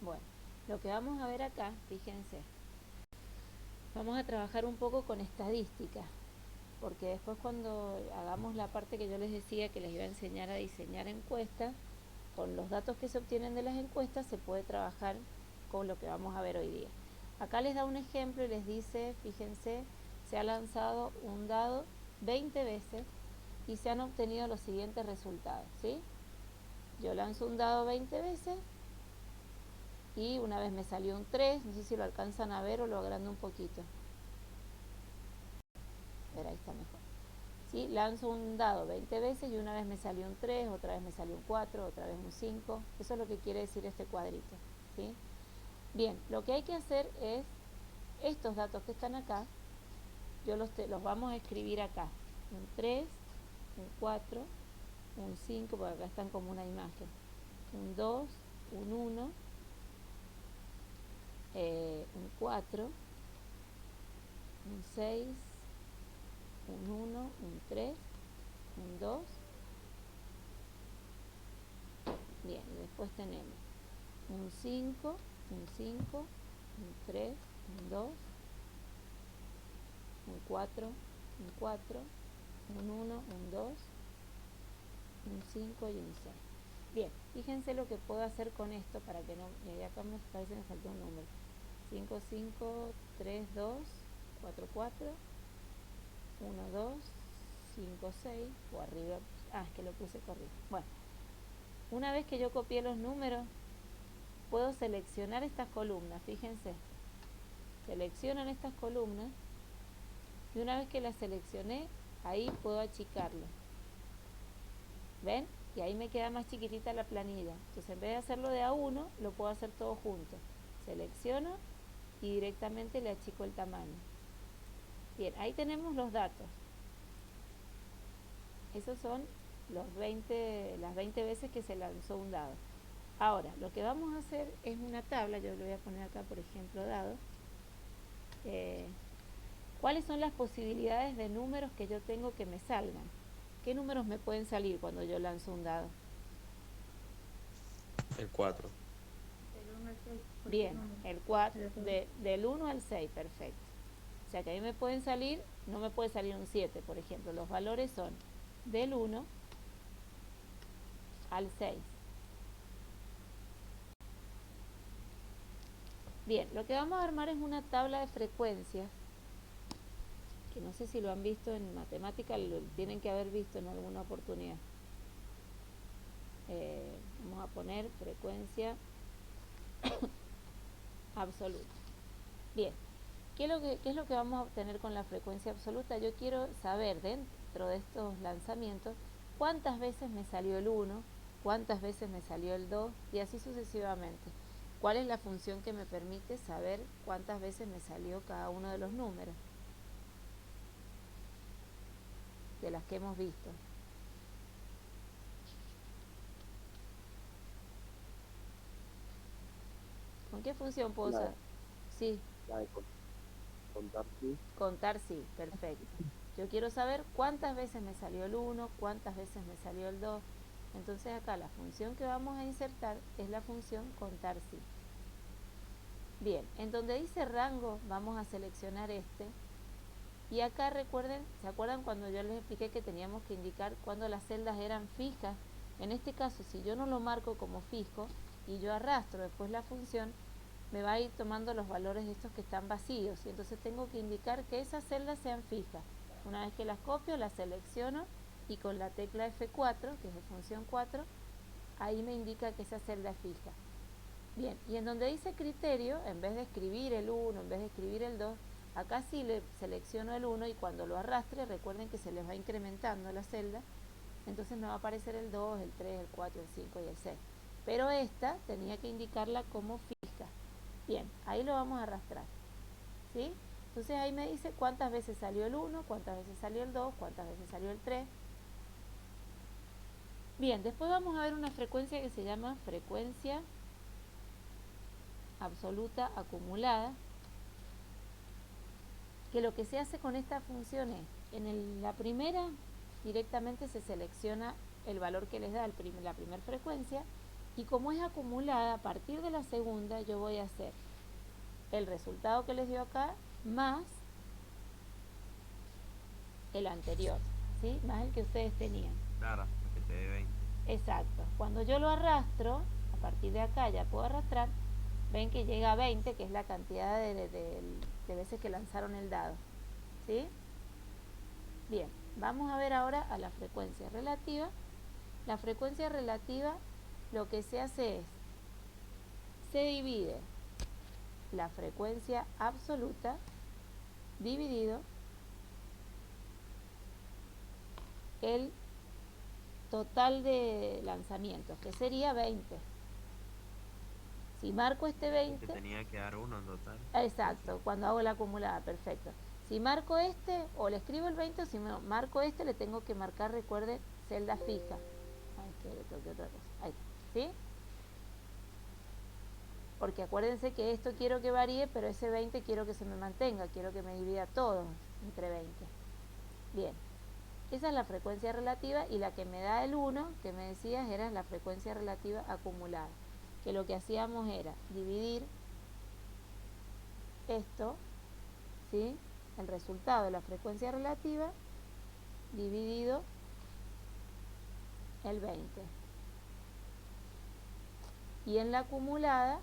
Bueno, lo que vamos a ver acá, fíjense, vamos a trabajar un poco con estadística, porque después cuando hagamos la parte que yo les decía que les iba a enseñar a diseñar encuestas, con los datos que se obtienen de las encuestas se puede trabajar con lo que vamos a ver hoy día. Acá les da un ejemplo y les dice, fíjense, se ha lanzado un dado 20 veces y se han obtenido los siguientes resultados, ¿sí? Yo lanzo un dado 20 veces y una vez me salió un 3, no sé si lo alcanzan a ver o lo agrando un poquito. A ver, ahí está mejor. ¿Sí? Lanzo un dado 20 veces y una vez me salió un 3, otra vez me salió un 4, otra vez un 5. Eso es lo que quiere decir este cuadrito, ¿sí? Bien, lo que hay que hacer es, estos datos que están acá, yo los vamos a escribir acá. Un 3, un 4, un 5, porque acá están como una imagen. Un 2, un 1, un 4, un 6, un 1, un 3, un 2. Bien, y después tenemos un 5, un 5, un 3, un 2, un 4, un 4, un 1, un 2, un 5 y un 6. Bien, fíjense lo que puedo hacer con esto para que no, y acá me parece que me faltó un número. 5, 5, 3, 2, 4, 4, 1, 2, 5, 6, o arriba, es que lo puse corrido. Bueno, una vez que yo copié los números, puedo seleccionar estas columnas, fíjense. Seleccionan estas columnas y una vez que las seleccioné, ahí puedo achicarlo. ¿Ven? Y ahí me queda más chiquitita la planilla. Entonces en vez de hacerlo de a uno, lo puedo hacer todo junto. Selecciono y directamente le achico el tamaño. Bien, ahí tenemos los datos. Esos son las 20 veces que se lanzó un dado. Ahora, lo que vamos a hacer es una tabla, yo le voy a poner acá, por ejemplo, dado. ¿Cuáles son las posibilidades de números que yo tengo que me salgan? ¿Qué números me pueden salir cuando yo lanzo un dado? El 4. Bien, el 4, del 1 al 6, perfecto. O sea que a mí me pueden salir, no me puede salir un 7, por ejemplo. Los valores son del 1 al 6. Bien, lo que vamos a armar es una tabla de frecuencias, que no sé si lo han visto en matemática, lo tienen que haber visto en alguna oportunidad. Vamos a poner frecuencia absoluta. Bien, ¿qué es lo que vamos a obtener con la frecuencia absoluta? Yo quiero saber dentro de estos lanzamientos cuántas veces me salió el 1, cuántas veces me salió el 2 y así sucesivamente. ¿Cuál es la función que me permite saber cuántas veces me salió cada uno de los números de las que hemos visto? ¿Con qué función puedo La, usar? Sí, la de contar, sí. contar sí, perfecto. Yo quiero saber cuántas veces me salió el 1, cuántas veces me salió el 2. Entonces acá la función que vamos a insertar es la función contar sí. Bien, en donde dice rango vamos a seleccionar este. Y acá recuerden, ¿se acuerdan cuando yo les expliqué que teníamos que indicar cuando las celdas eran fijas? En este caso, si yo no lo marco como fijo y yo arrastro después la función, me va a ir tomando los valores de estos que están vacíos y entonces tengo que indicar que esas celdas sean fijas. Una vez que las copio, las selecciono y con la tecla F4, que es de función 4, ahí me indica que esa celda es fija. Bien, y en donde dice criterio, en vez de escribir el 1, en vez de escribir el 2, acá sí le selecciono el 1 y cuando lo arrastre, recuerden que se les va incrementando la celda, entonces me va a aparecer el 2, el 3, el 4, el 5 y el 6. Pero esta tenía que indicarla como fija. Bien, ahí lo vamos a arrastrar, ¿sí? Entonces ahí me dice cuántas veces salió el 1, cuántas veces salió el 2, cuántas veces salió el 3. Bien, después vamos a ver una frecuencia que se llama frecuencia absoluta acumulada, que lo que se hace con esta función es, la primera directamente se selecciona el valor que les da la primera frecuencia Y como es acumulada, a partir de la segunda yo voy a hacer el resultado que les dio acá más el anterior, ¿sí? Más el que ustedes tenían. Claro, hasta que te dé 20. Exacto. Cuando yo lo arrastro, a partir de acá ya puedo arrastrar, ven que llega a 20, que es la cantidad de veces que lanzaron el dado, ¿sí? Bien, vamos a ver ahora a la frecuencia relativa. La frecuencia relativa lo que se hace es, se divide la frecuencia absoluta dividido el total de lanzamientos, que sería 20. Si marco este Y te 20, tenía que dar uno en total. exacto, cuando hago la acumulada, perfecto. Si marco este, o le escribo el 20, o si no, marco este, le tengo que marcar, recuerden, celda fija. Ay, que le toque otra cosa. Ahí está, ¿sí? Porque acuérdense que esto quiero que varíe, pero ese 20 quiero que se me mantenga, quiero que me divida todo entre 20. Bien, esa es la frecuencia relativa, y la que me da el 1, que me decías, era la frecuencia relativa acumulada, que lo que hacíamos era dividir esto, ¿sí? El resultado de la frecuencia relativa dividido el 20. Y en la acumulada,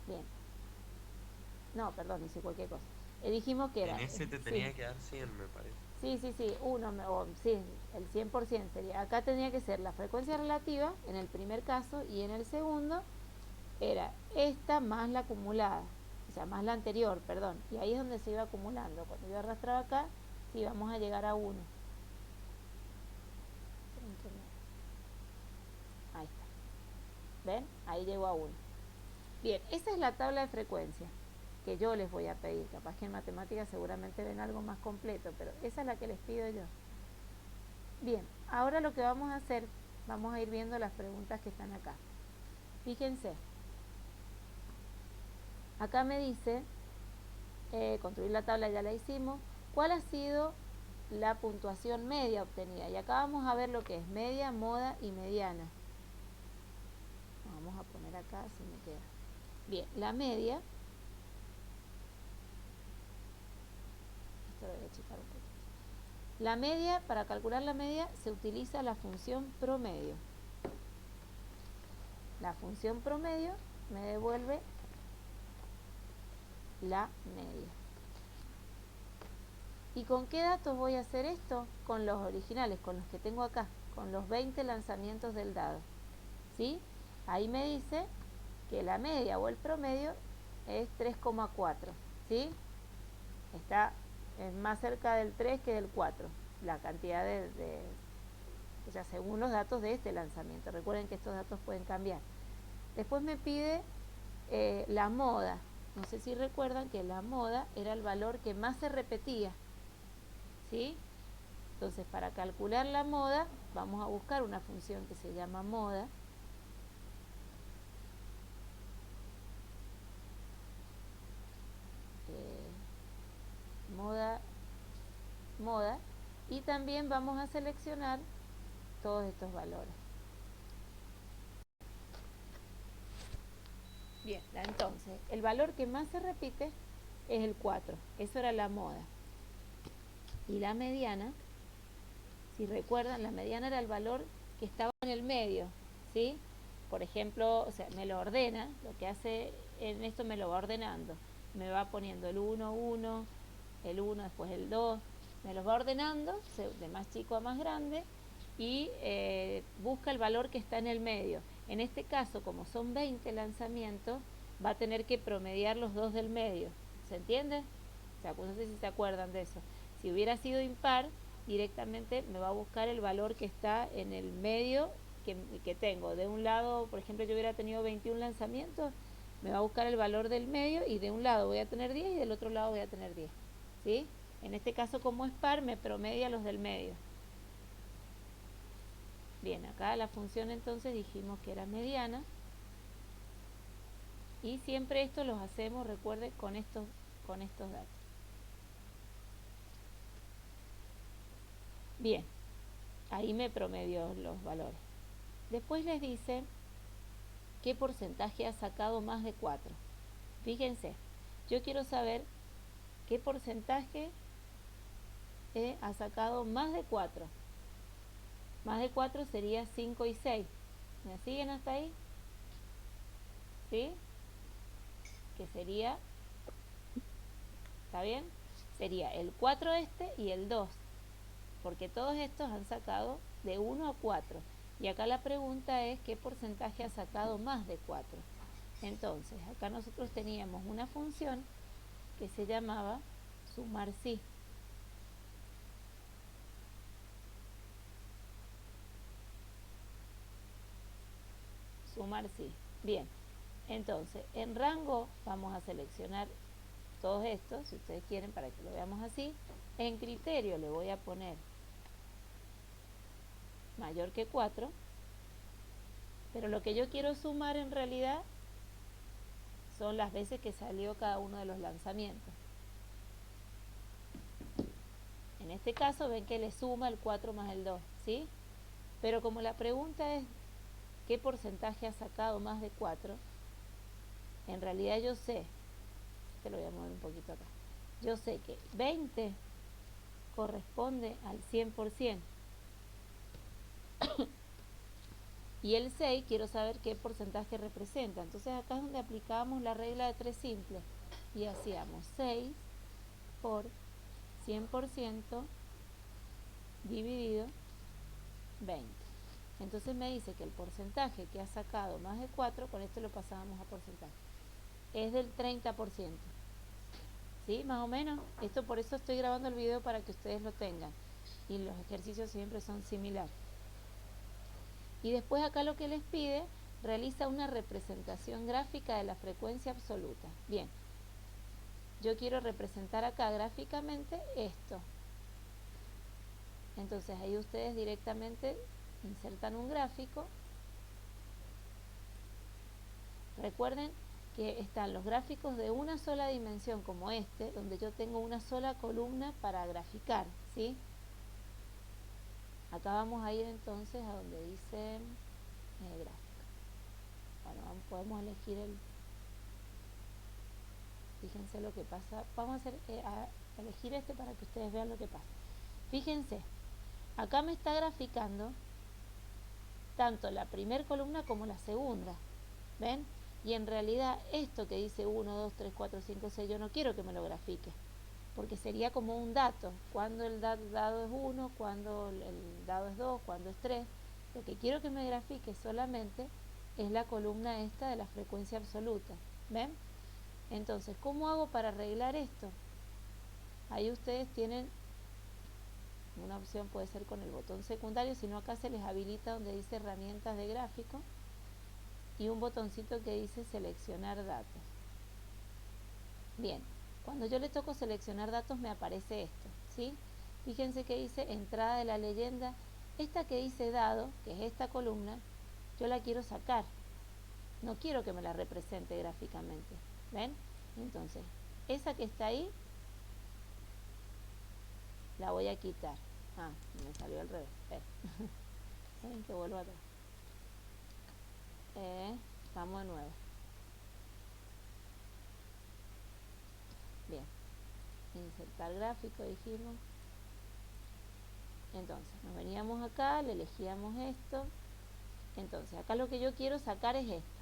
bien, no, perdón, hice cualquier cosa. Dijimos que En era, ese te sí, tenía que dar 100, me parece. sí, uno, sí, el 100% sería. Acá tenía que ser la frecuencia relativa en el primer caso, y en el segundo era esta más la acumulada, o sea, más la anterior, perdón. Y ahí es donde se iba acumulando. Cuando yo arrastraba acá, sí, vamos a llegar a 1. Ahí está. ¿Ven? Ahí llegó a 1. Bien, esa es la tabla de frecuencia que yo les voy a pedir. Capaz que en matemáticas seguramente ven algo más completo, pero esa es la que les pido yo. Bien, ahora lo que vamos a hacer, vamos a ir viendo las preguntas que están acá. Fíjense, acá me dice, construir la tabla ya la hicimos, ¿cuál ha sido la puntuación media obtenida? Y acá vamos a ver lo que es media, moda y mediana. Vamos a poner acá, si me queda. Bien, la media, esto lo voy a checar un poco. La media, para calcular la media, se utiliza la función promedio. La función promedio me devuelve la media. ¿Y con qué datos voy a hacer esto? Con los originales, con los que tengo acá, con los 20 lanzamientos del dado, ¿sí? Ahí me dice que la media o el promedio es 3,4, ¿sí? Está más cerca del 3 que del 4, la cantidad o sea, según los datos de este lanzamiento. Recuerden que estos datos pueden cambiar. Después me pide la moda. No sé si recuerdan que la moda era el valor que más se repetía, ¿sí? Entonces, para calcular la moda, vamos a buscar una función que se llama moda. Moda, y también vamos a seleccionar todos estos valores. Bien, entonces, el valor que más se repite es el 4, eso era la moda. Y la mediana, si recuerdan, la mediana era el valor que estaba en el medio, ¿sí? Por ejemplo, o sea, me lo ordena, lo que hace en esto me lo va ordenando. Me va poniendo el 1, 1, el 1, después el 2, me los va ordenando de más chico a más grande, y busca el valor que está en el medio. En este caso, como son 20 lanzamientos, va a tener que promediar los dos del medio. ¿Se entiende? O sea, pues no sé si se acuerdan de eso. Si hubiera sido impar, directamente me va a buscar el valor que está en el medio que tengo. De un lado, por ejemplo, yo hubiera tenido 21 lanzamientos, me va a buscar el valor del medio, y de un lado voy a tener 10 y del otro lado voy a tener 10. ¿Sí? En este caso, como es par, me promedia los del medio. Bien, acá la función entonces dijimos que era mediana, y siempre esto los hacemos, recuerde, con estos datos. Bien, ahí me promedió los valores. Después les dice qué porcentaje ha sacado más de 4. Fíjense, yo quiero saber qué porcentaje ha sacado más de 4. Más de 4 sería 5 y 6. ¿Me siguen hasta ahí? ¿Sí? Que sería, ¿está bien? Sería el 4 este y el 2, porque todos estos han sacado de 1 a 4. Y acá la pregunta es qué porcentaje ha sacado más de 4. Entonces, acá nosotros teníamos una función que se llamaba sumar sí. Sumar sí. Bien, entonces en rango vamos a seleccionar todos estos, si ustedes quieren, para que lo veamos así. En criterio le voy a poner mayor que 4, pero lo que yo quiero sumar en realidad son las veces que salió cada uno de los lanzamientos. En este caso ven que le suma el 4 más el 2, ¿sí? Pero como la pregunta es ¿qué porcentaje ha sacado más de 4? En realidad yo sé, te lo voy a mover un poquito acá, yo sé que 20 corresponde al 100%. Y el 6 quiero saber qué porcentaje representa. Entonces acá es donde aplicábamos la regla de 3 simple. Y hacíamos 6 por 100% dividido 20. Entonces me dice que el porcentaje que ha sacado más de 4, con esto lo pasábamos a porcentaje, es del 30%. ¿Sí? Más o menos. Esto por eso estoy grabando el video para que ustedes lo tengan. Y los ejercicios siempre son similares. Y después acá lo que les pide, realiza una representación gráfica de la frecuencia absoluta. Bien, yo quiero representar acá gráficamente esto. Entonces ahí ustedes directamente insertan un gráfico. Recuerden que están los gráficos de una sola dimensión como este, donde yo tengo una sola columna para graficar, ¿sí? Acá vamos a ir entonces a donde dice gráfico. Bueno, podemos elegir el... Fíjense lo que pasa. Vamos a elegir este para que ustedes vean lo que pasa. Fíjense, acá me está graficando tanto la primera columna como la segunda. ¿Ven? Y en realidad esto que dice 1, 2, 3, 4, 5, 6, yo no quiero que me lo grafique, porque sería como un dato. Cuando el dado es 1, cuando el dado es 2, cuando es 3. Lo que quiero que me grafique solamente es la columna esta de la frecuencia absoluta. ¿Ven? Entonces, ¿cómo hago para arreglar esto? Ahí ustedes tienen una opción, puede ser con el botón secundario, sino acá se les habilita donde dice herramientas de gráfico y un botoncito que dice seleccionar datos. Bien, cuando yo le toco seleccionar datos me aparece esto, ¿sí? Fíjense que dice entrada de la leyenda. Esta que dice dado, que es esta columna, yo la quiero sacar. No quiero que me la represente gráficamente. ¿Ven? Entonces, esa que está ahí, la voy a quitar. Ah, me salió al revés. Ven que vuelvo atrás. Vamos de nuevo. Bien. Insertar gráfico, dijimos. Entonces, nos veníamos acá, le elegíamos esto. Entonces, acá lo que yo quiero sacar es esta.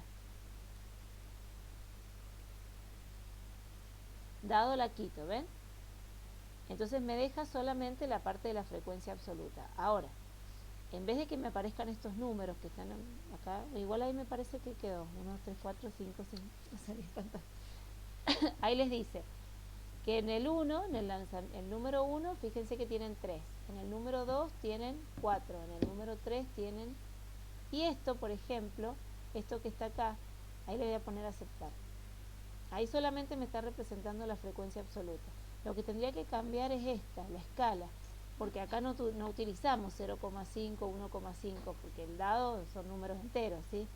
Dado la quito, ¿ven? Entonces me deja solamente la parte de la frecuencia absoluta. Ahora, en vez de que me aparezcan estos números que están acá, igual ahí me parece que quedó 1, 2, 3, 4, 5, 6, no salía tanto. Ahí les dice que en el 1, en el número 1, fíjense que tienen 3, en el número 2 tienen 4, en el número 3 tienen... Y esto, por ejemplo, esto que está acá, ahí le voy a poner aceptar. Ahí solamente me está representando la frecuencia absoluta. Lo que tendría que cambiar es esta, la escala, porque acá no utilizamos 0,5, 1,5, porque el dado son números enteros, ¿sí?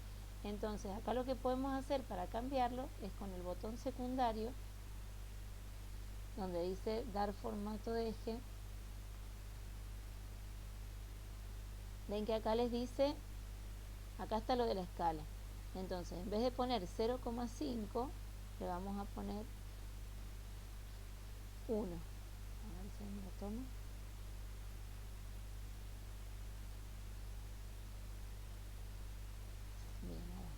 Entonces, acá lo que podemos hacer para cambiarlo es con el botón secundario, donde dice dar formato de eje. Ven que acá les dice Acá está lo de la escala. Entonces, en vez de poner 0,5, le vamos a poner 1. A ver si me lo toma. Bien, ahora.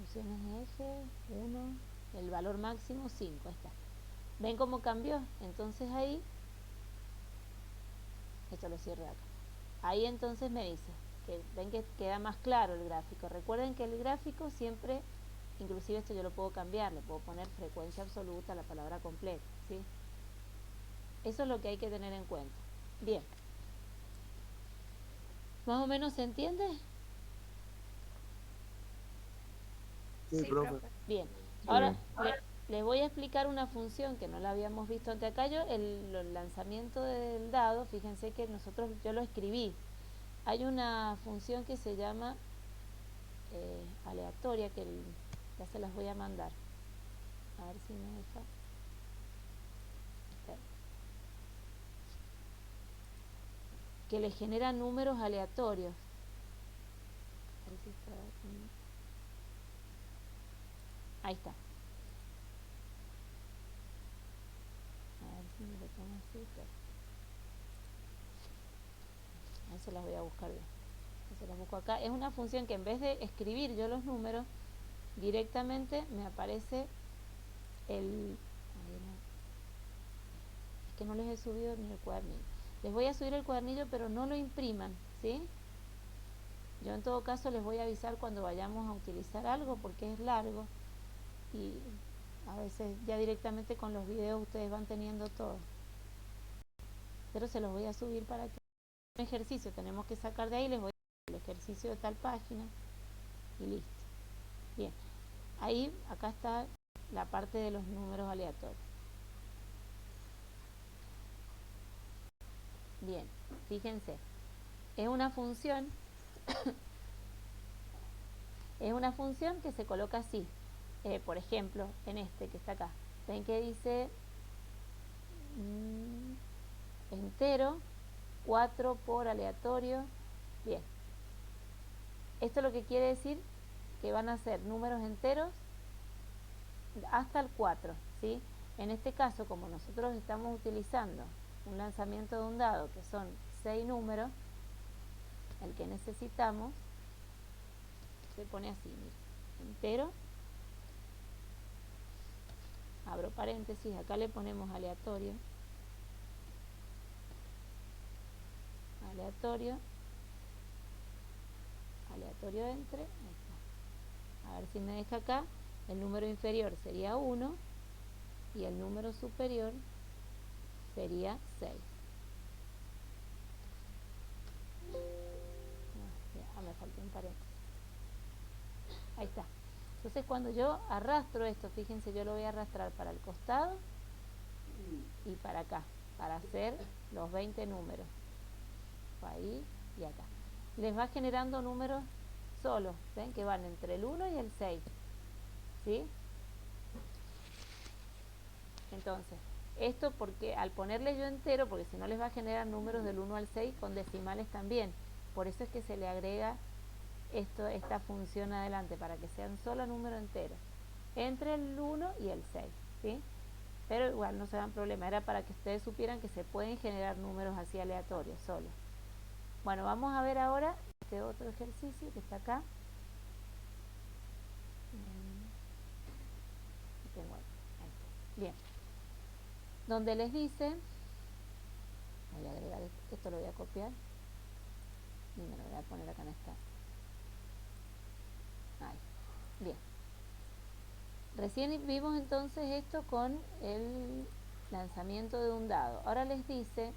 Opciones de eje, 1, el valor máximo 5, está. ¿Ven cómo cambió? Entonces ahí, esto lo cierro acá. Ahí entonces me dice, que ven que queda más claro el gráfico. Recuerden que el gráfico siempre, inclusive esto yo lo puedo cambiar, le puedo poner frecuencia absoluta, la palabra completa, ¿sí? Eso es lo que hay que tener en cuenta. Bien. ¿Más o menos se entiende? Sí, profe. Bien. Ahora les voy a explicar una función que no la habíamos visto ante acá. Yo, el lanzamiento del dado, fíjense que yo lo escribí. Hay una función que se llama aleatoria, que ya se las voy a mandar. A ver si me deja. Que le genera números aleatorios. A ver si está aquí. Ahí está. A ver si me lo pongo así. Ahí se las voy a buscar bien. Se las busco acá. Es una función que en vez de escribir yo los números, directamente me aparece el... Es que no les he subido ni el cuadernillo. Les voy a subir el cuadernillo, pero no lo impriman, ¿sí? Yo en todo caso les voy a avisar cuando vayamos a utilizar algo, porque es largo y a veces ya directamente con los videos ustedes van teniendo todo. Pero se los voy a subir para que un ejercicio tenemos que sacar de ahí, les voy a dar el ejercicio de tal página y listo. Bien, ahí acá está la parte de los números aleatorios. Bien, fíjense, es una función que se coloca así. Por ejemplo, en este que está acá, ven que dice entero, 4 por aleatorio. Bien, esto lo que quiere decir que van a ser números enteros hasta el 4, ¿sí? En este caso, como nosotros estamos utilizando un lanzamiento de un dado que son 6 números, el que necesitamos se pone así, mira, entero, abro paréntesis, acá le ponemos aleatorio, aleatorio, aleatorio entre, ahí está. A ver si me deja acá, el número inferior sería 1 y el número superior sería 6. Me faltó un paréntesis. Ahí está. Entonces cuando yo arrastro esto, fíjense, yo lo voy a arrastrar para el costado y para acá, para hacer los 20 números. Ahí y acá. Les va generando números solos, ¿ven? Que van entre el 1 y el 6. ¿Sí? Entonces, esto porque al ponerle yo entero, porque si no les va a generar números del 1 al 6 con decimales también. Por eso es que se le agrega esta función adelante, para que sean solo números enteros, entre el 1 y el 6, ¿sí? Pero igual no se dan problema, era para que ustedes supieran que se pueden generar números así aleatorios, solos. Bueno, vamos a ver ahora este otro ejercicio que está acá. Tengo ahí. Bien. Donde les dice, voy a agregar esto, lo voy a copiar y me lo voy a poner acá en esta. Ahí. Bien. Recién vimos entonces esto con el lanzamiento de un dado. Ahora les dice,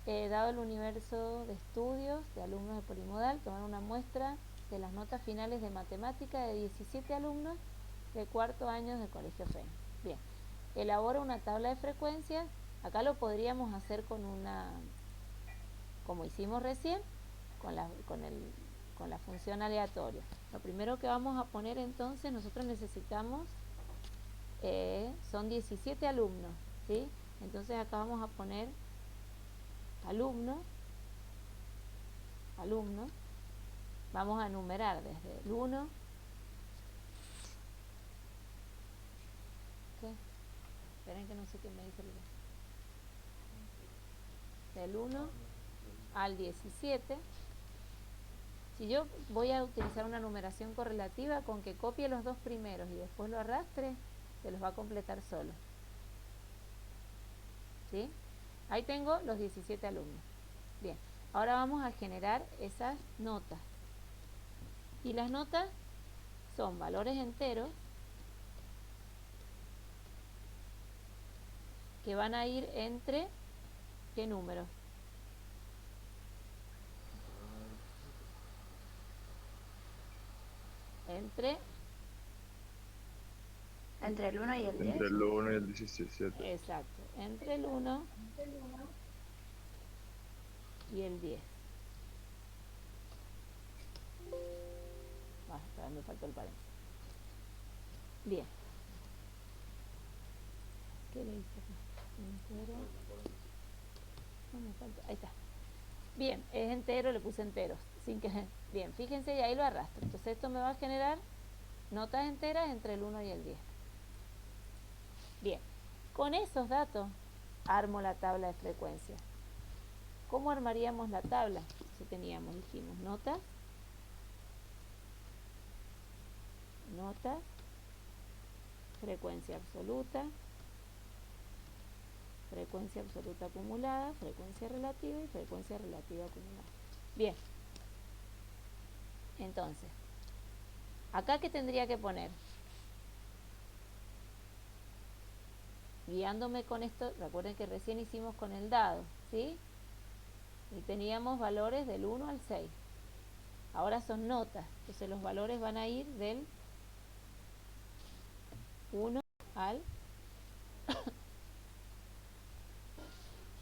dado el universo de estudios de alumnos de Polimodal, tomar una muestra de las notas finales de matemática de 17 alumnos de cuarto año del Colegio FEN. Bien, elabora una tabla de frecuencias. Acá lo podríamos hacer con una, como hicimos recién, con la función aleatoria. Lo primero que vamos a poner entonces, nosotros necesitamos, son 17 alumnos, ¿sí? Entonces acá vamos a poner alumnos alumnos. Vamos a numerar desde el 1. ¿Qué? Esperen que no sé qué me dice el... Del 1 al 17. Si yo voy a utilizar una numeración correlativa, con que copie los dos primeros y después lo arrastre, se los va a completar solo. ¿Sí? Ahí tengo los 17 alumnos. Bien, ahora vamos a generar esas notas. Y las notas son valores enteros que van a ir entre, ¿qué números? Entre Entre el 1 y el 10. Entre el 1 y el 17. Exacto, entre el 1 y el 10. Me faltó el paréntesis. Bien. ¿Qué le hice acá? Entero. No me falta. Ahí está. Bien, es entero, le puse enteros. Sin que... Bien, fíjense y ahí lo arrastro. Entonces esto me va a generar notas enteras entre el 1 y el 10. Bien, con esos datos armo la tabla de frecuencia. ¿Cómo armaríamos la tabla? Si teníamos, dijimos, notas, frecuencia absoluta acumulada, frecuencia relativa y frecuencia relativa acumulada. Bien, entonces, ¿acá qué tendría que poner? Guiándome con esto, recuerden que recién hicimos con el dado, ¿sí? Y teníamos valores del 1 al 6. Ahora son notas, entonces los valores van a ir del 1 al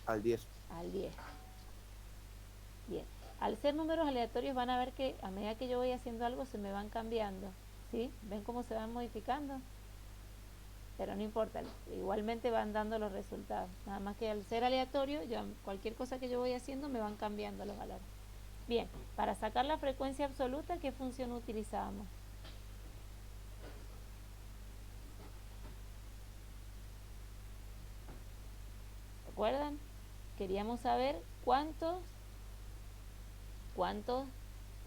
Al 10. 10. Bien, al ser números aleatorios van a ver que a medida que yo voy haciendo algo se me van cambiando, ¿sí? ¿Ven cómo se van modificando? Pero no importa, igualmente van dando los resultados. Nada más que al ser aleatorio, cualquier cosa que yo voy haciendo me van cambiando los valores. Bien, para sacar la frecuencia absoluta, ¿qué función utilizábamos? ¿Recuerdan? Queríamos saber cuántos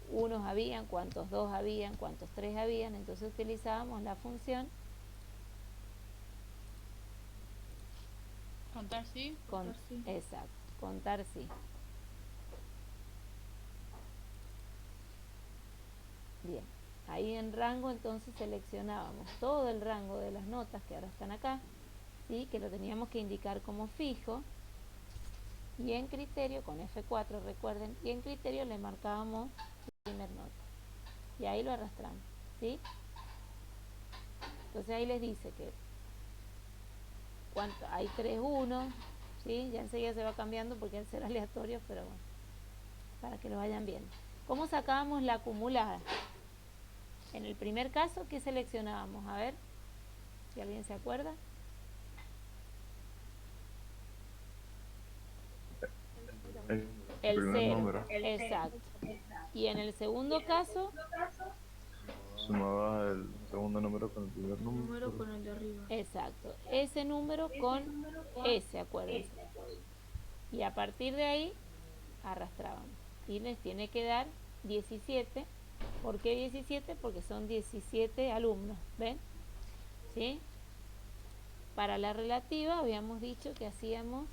unos habían, cuántos dos habían, cuántos tres habían. Entonces utilizábamos la función Contar sí. Exacto, contar sí. Bien, ahí en rango entonces seleccionábamos todo el rango de las notas que ahora están acá, ¿sí? Que lo teníamos que indicar como fijo, y en criterio, con F4 recuerden, y en criterio le marcábamos la primera nota, y ahí lo arrastramos, ¿sí? Entonces ahí les dice que hay 3 unos, ¿sí? Ya enseguida se va cambiando porque al ser aleatorio, pero bueno, para que lo vayan viendo. ¿Cómo sacábamos la acumulada? En el primer caso, ¿qué seleccionábamos? A ver, si alguien se acuerda. El primer 0, número. exacto. Y en el segundo caso, Sumaba el segundo número con el primer número. Con el de arriba. exacto, ese número con ese, acuérdense. Y a partir de ahí, arrastrábamos. Y les tiene que dar 17. ¿Por qué 17? Porque son 17 alumnos, ¿ven? ¿Sí? Para la relativa habíamos dicho que hacíamos,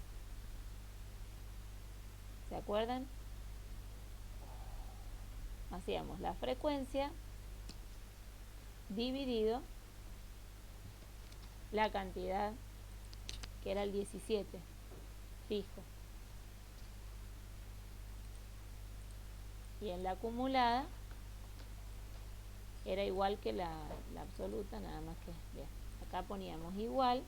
¿se acuerdan? Hacíamos la frecuencia dividido la cantidad, que era el 17, fijo. Y en la acumulada era igual que la absoluta, nada más que, bien, acá poníamos igual,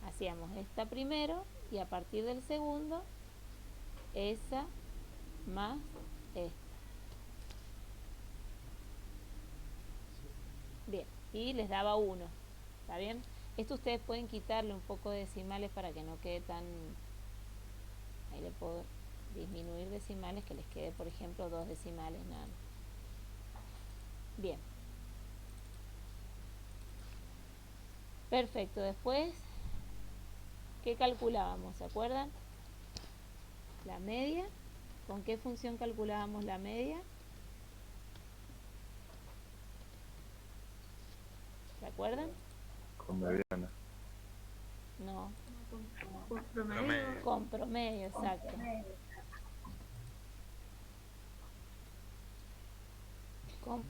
hacíamos esta primero y a partir del segundo, esa más esta. Bien, y les daba 1, ¿está bien? Esto ustedes pueden quitarle un poco de decimales para que no quede tan... Ahí le puedo disminuir decimales, que les quede, por ejemplo, 2 decimales nada más. Bien. Perfecto. Después, ¿qué calculábamos? ¿Se acuerdan? La media. ¿Con qué función calculábamos la media? ¿Se acuerdan? Con mediana. No. Con promedio. Con promedio, exacto. Con-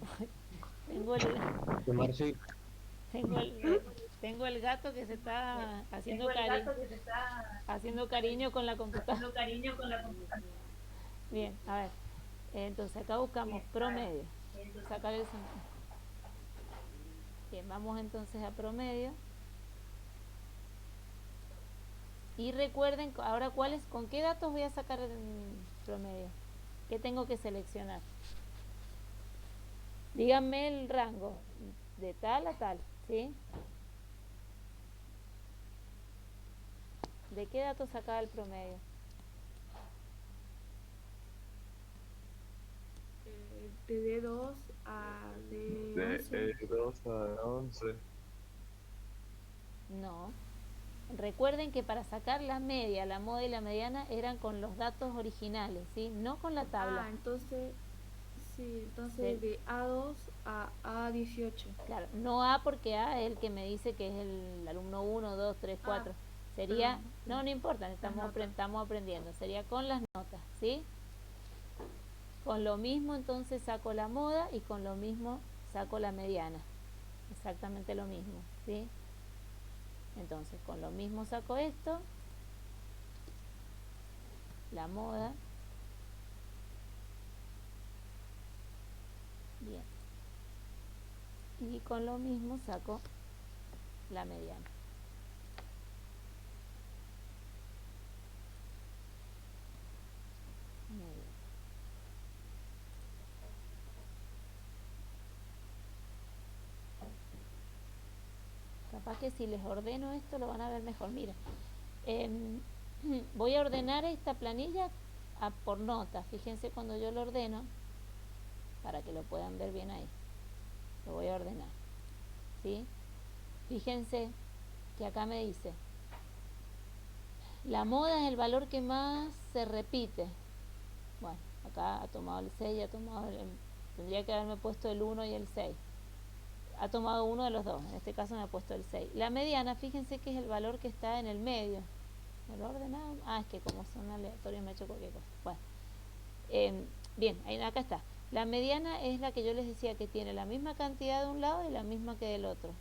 tengo el tengo el gato que se está haciendo cariño con la computadora. Bien, a ver. Entonces acá buscamos promedio. Sacar el sonido. Bien, vamos entonces a promedio. Y recuerden ahora con qué datos voy a sacar el promedio. ¿Qué tengo que seleccionar? Díganme el rango de tal a tal, ¿sí? ¿De qué datos sacaba el promedio? De D2 a De D11. E2 a 11. No. Recuerden que para sacar la media, la moda y la mediana eran con los datos originales, ¿sí? No con la tabla. Ah, entonces, sí, entonces de A2 a A18. Claro, no A porque A es el que me dice que es el alumno 1, 2, 3, 4. Sería, perdón, sí. no importa, estamos aprendiendo. Sería con las notas, ¿sí? Con lo mismo entonces saco la moda y con lo mismo saco la mediana. Exactamente lo mismo, ¿sí? Entonces con lo mismo saco esto, la moda. Bien. Y con lo mismo saco la mediana. Capaz que si les ordeno esto lo van a ver mejor. Mira, voy a ordenar esta planilla por nota. Fíjense cuando yo lo ordeno, para que lo puedan ver bien ahí. Lo voy a ordenar, ¿sí? Fíjense que acá me dice, la moda es el valor que más se repite. Bueno, acá ha tomado el 6, tendría que haberme puesto el 1 y el 6. Ha tomado uno de los dos, en este caso me ha puesto el 6. La mediana, fíjense que es el valor que está en el medio. ¿Me lo he ordenado? Ah, es que como son aleatorios me he hecho cualquier cosa. Bueno, bien, acá está. La mediana es la que yo les decía que tiene la misma cantidad de un lado y la misma que del otro.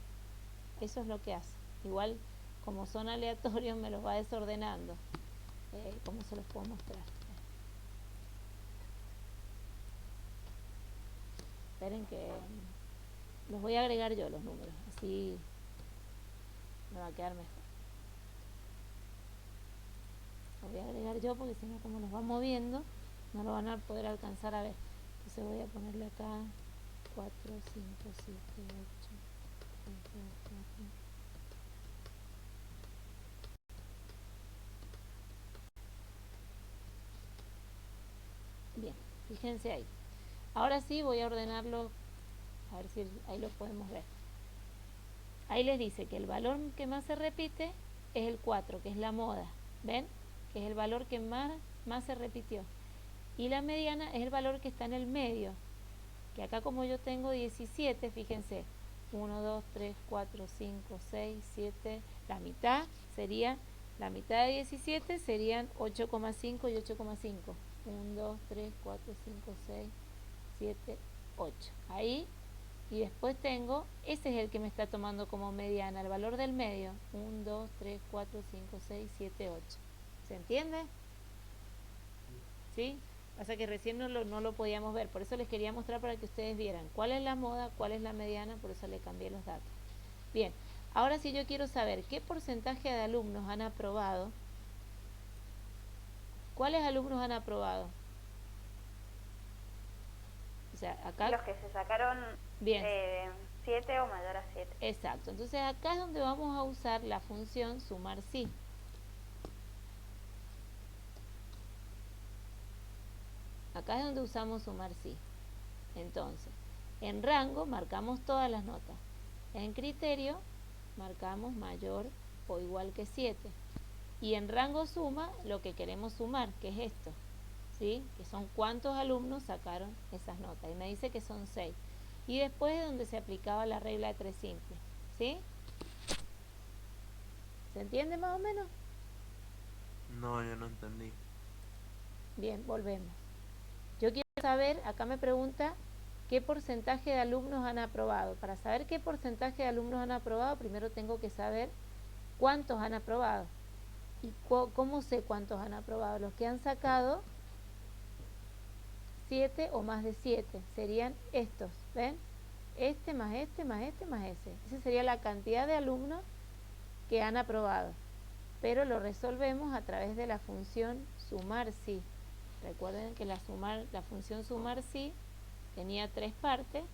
Eso es lo que hace. Igual, como son aleatorios, me los va desordenando. ¿Cómo se los puedo mostrar? Esperen que los voy a agregar yo los números, así me va a quedar mejor. Los voy a agregar yo porque si no, como los va moviendo, no lo van a poder alcanzar a ver. Entonces voy a ponerle acá 4, 5, 7, 8, 3, 2, 4. Bien, fíjense ahí. Ahora sí voy a ordenarlo, a ver si ahí lo podemos ver. Ahí les dice que el valor que más se repite es el 4, que es la moda. ¿Ven? Que es el valor que más se repitió. Y la mediana es el valor que está en el medio. Que acá como yo tengo 17, fíjense, 1, 2, 3, 4, 5, 6, 7, la mitad de 17 serían 8,5 y 8,5. 1, 2, 3, 4, 5, 6, 7, 8. Ahí, y después tengo, ese es el que me está tomando como mediana, el valor del medio. 1, 2, 3, 4, 5, 6, 7, 8. ¿Se entiende? ¿Sí? Pasa que recién no lo podíamos ver, por eso les quería mostrar para que ustedes vieran cuál es la moda, cuál es la mediana, por eso le cambié los datos. Bien, ahora sí yo quiero saber qué porcentaje de alumnos han aprobado. ¿Cuáles alumnos han aprobado? O sea, acá... Los que se sacaron bien. 7 o mayor a 7. Exacto, entonces acá es donde vamos a usar la función sumar sí. Acá es donde usamos sumar sí. Entonces, en rango marcamos todas las notas. En criterio marcamos mayor o igual que 7. Y en rango suma lo que queremos sumar, que es esto, ¿sí? Que son cuántos alumnos sacaron esas notas. Y me dice que son 6. Y después es donde se aplicaba la regla de 3 simple, ¿sí? ¿Se entiende más o menos? No, yo no entendí. Bien, volvemos. Yo quiero saber, acá me pregunta qué porcentaje de alumnos han aprobado. Para saber qué porcentaje de alumnos han aprobado, primero tengo que saber cuántos han aprobado. ¿Y cómo sé cuántos han aprobado? Los que han sacado 7 o más de 7 serían estos, ¿ven? Este más este más este más ese. Esa sería la cantidad de alumnos que han aprobado. Pero lo resolvemos a través de la función sumar sí. Recuerden que la función sumar sí tenía 3 partes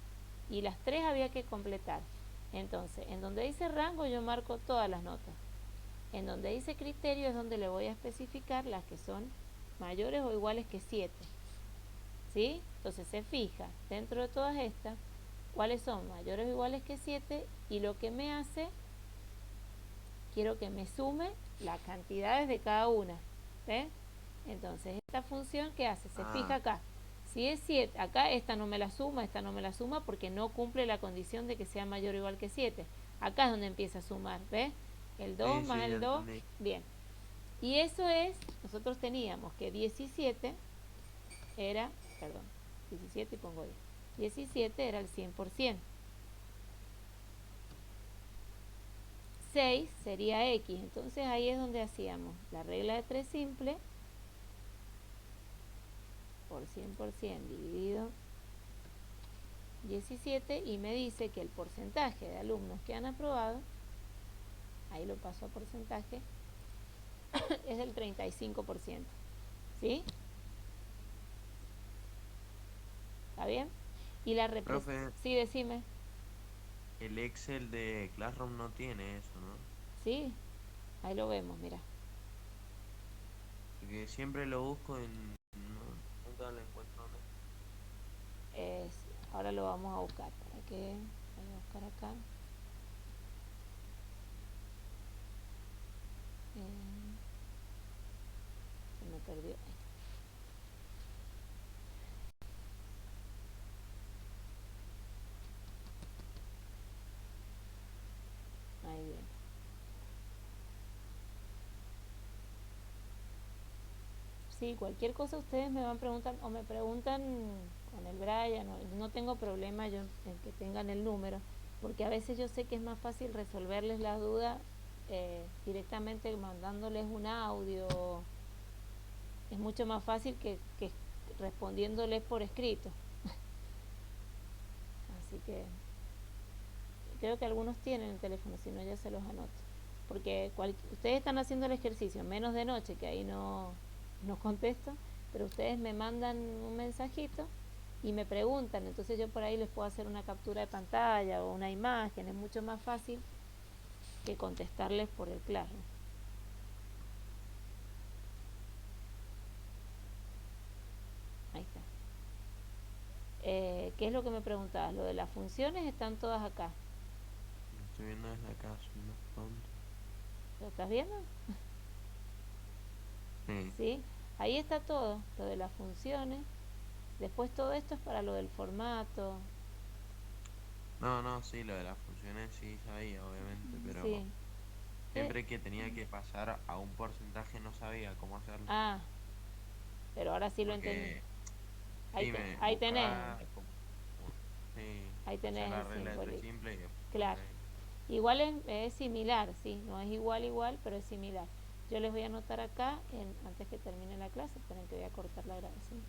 y las 3 había que completar. Entonces, en donde dice rango yo marco todas las notas. En donde dice criterio es donde le voy a especificar las que son mayores o iguales que 7. ¿Sí? Entonces se fija dentro de todas estas cuáles son mayores o iguales que 7 y lo que me hace, quiero que me sume las cantidades de cada una. ¿Ves? Entonces esta función, ¿qué hace? Se fija acá. Si es 7, acá esta no me la suma porque no cumple la condición de que sea mayor o igual que 7. Acá es donde empieza a sumar, ¿ves? El 2 Sí, más sí, el ya 2, entendí. bien. Y eso es, nosotros teníamos que 17 era, perdón, 17 y pongo 10. 17 era el 100%. 6 sería X, entonces ahí es donde hacíamos la regla de 3 simple por 100% dividido 17 y me dice que el porcentaje de alumnos que han aprobado, ahí lo paso a porcentaje, es del 35%. ¿Sí? ¿Está bien? Y la Profe, sí, decime. el Excel de Classroom no tiene eso, ¿no? Sí, ahí lo vemos, mira. Porque siempre lo busco en... nunca lo encuentro. ¿No? Ahora lo vamos a buscar. ¿Para qué? Voy a buscar acá. Se me perdió. Ahí viene. Sí, cualquier cosa ustedes me van preguntando o me preguntan con el Brian, no tengo problema yo en que tengan el número, porque a veces yo sé que es más fácil resolverles las dudas directamente mandándoles un audio, es mucho más fácil que respondiéndoles por escrito. Así que creo que algunos tienen el teléfono, si no ya se los anoto, porque ustedes están haciendo el ejercicio menos de noche, que ahí no contesto, pero ustedes me mandan un mensajito y me preguntan, entonces yo por ahí les puedo hacer una captura de pantalla o una imagen, es mucho más fácil que contestarles por el Classroom. Ahí está. ¿Qué es lo que me preguntabas? Lo de las funciones están todas acá. Estoy viendo desde acá, soy más tonto. ¿Lo estás viendo? Sí. ¿Sí? Ahí está todo, lo de las funciones. Después todo esto es para lo del formato. No, sí, lo de las funciones sí sabía, obviamente, pero Sí. siempre que tenía que pasar a un porcentaje no sabía cómo hacerlo. Ah, pero ahora sí lo entendí. Porque Ahí, sí, me ahí tenés. buscaba sí, Ahí usar tenés la el regla de 3 simbolito. simple y después Claro. poner ahí. Igual es similar, sí. No es igual, pero es similar. Yo les voy a anotar acá, antes que termine la clase, esperen que voy a cortar la grabación.